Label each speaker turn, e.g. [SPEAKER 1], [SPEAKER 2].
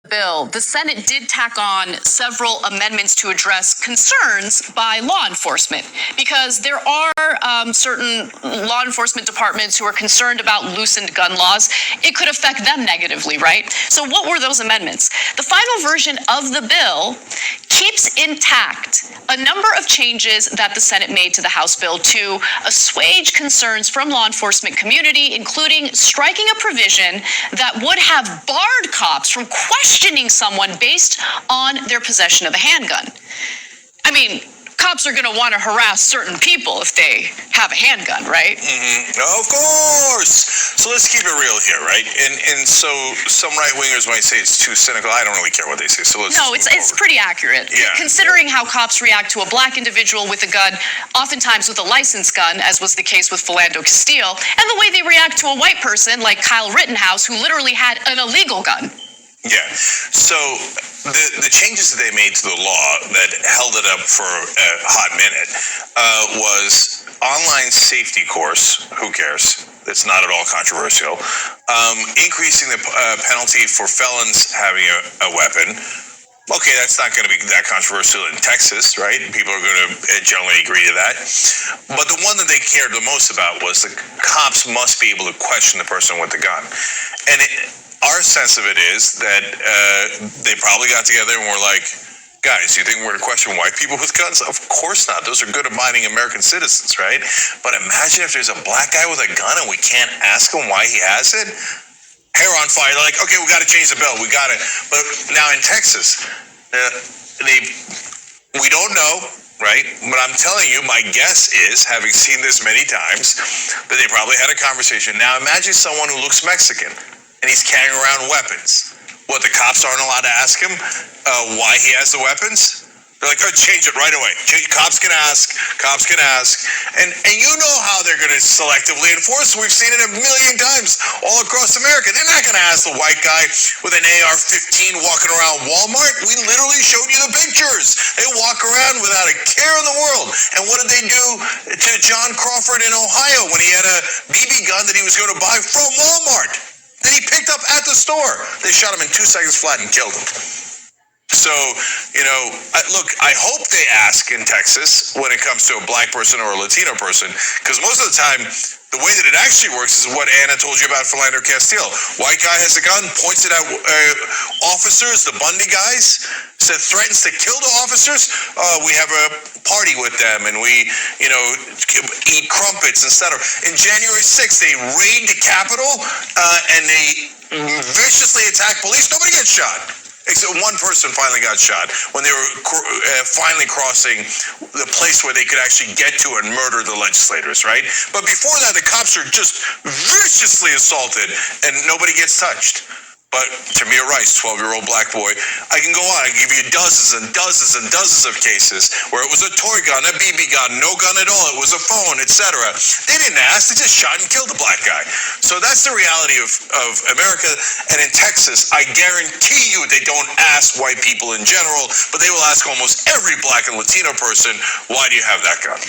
[SPEAKER 1] bill, the Senate did tack on several amendments to address concerns by law enforcement, because there are certain law enforcement departments who are concerned about loosened gun laws. It could affect them negatively, right? So what were those amendments? The final version of the bill keeps intact a number of changes that the Senate made to the House bill to assuage concerns from law enforcement community, including striking a provision that would have barred cops from questioning someone based on their possession of a handgun. I mean, cops are going to want to harass certain people if they have a handgun, right?
[SPEAKER 2] Of course. So let's keep it real here, right? And so some right-wingers might say it's too cynical. I don't really care what they say. So let's
[SPEAKER 1] it's pretty accurate.
[SPEAKER 2] Yeah.
[SPEAKER 1] Considering how cops react to a black individual with a gun, oftentimes with a licensed gun, as was the case with Philando Castile, and the way they react to a white person like Kyle Rittenhouse, who literally had an illegal gun.
[SPEAKER 2] Yeah. So the changes that they made to the law that held it up for a hot minute was online safety course. Who cares? It's not at all controversial. Increasing the penalty for felons having a weapon. Okay, that's not going to be that controversial in Texas, right? People are going to generally agree to that. But the one that they cared the most about was the cops must be able to question the person with the gun. And our sense of it is that they probably got together and were like, guys, you think we're going to question white people with guns? Of course not. Those are good, abiding American citizens, right? But imagine if there's a black guy with a gun and we can't ask him why he has it. Hair on fire. They're like, okay, we got to change the bill. We got it. But now in Texas, we don't know, right? But I'm telling you, my guess is, having seen this many times, that they probably had a conversation. Now imagine someone who looks Mexican and he's carrying around weapons. What, the cops aren't allowed to ask him why he has the weapons? They're like, oh, change it right away. Cops can ask. And you know how they're going to selectively enforce. We've seen it a million times all across America. They're not going to ask the white guy with an AR-15 walking around Walmart. We literally showed you the pictures. They walk around without a care in the world. And what did they do to John Crawford in Ohio when he had a BB gun that he was going to buy from Walmart that he picked up at the store? They shot him in 2 seconds flat and killed him. So, look, I hope they ask in Texas when it comes to a black person or a Latino person, because most of the time, the way that it actually works is what Anna told you about Philando Castile. White guy has a gun, points it at officers, the Bundy guys, threatens to kill the officers. We have a party with them, and we, eat crumpets, etc. In January 6th, they raid the Capitol, and they viciously attack police. Nobody gets shot. Except one person finally got shot when they were finally crossing the place where they could actually get to and murder the legislators, right? But before that, the cops are just viciously assaulted and nobody gets touched. But Tamir Rice, 12-year-old black boy, I can go on. I can give you dozens and dozens and dozens of cases where it was a toy gun, a BB gun, no gun at all, it was a phone, etc. They didn't ask. They just shot and killed the black guy. So that's the reality of America. And in Texas, I guarantee you they don't ask white people in general, but they will ask almost every black and Latino person, why do you have that gun?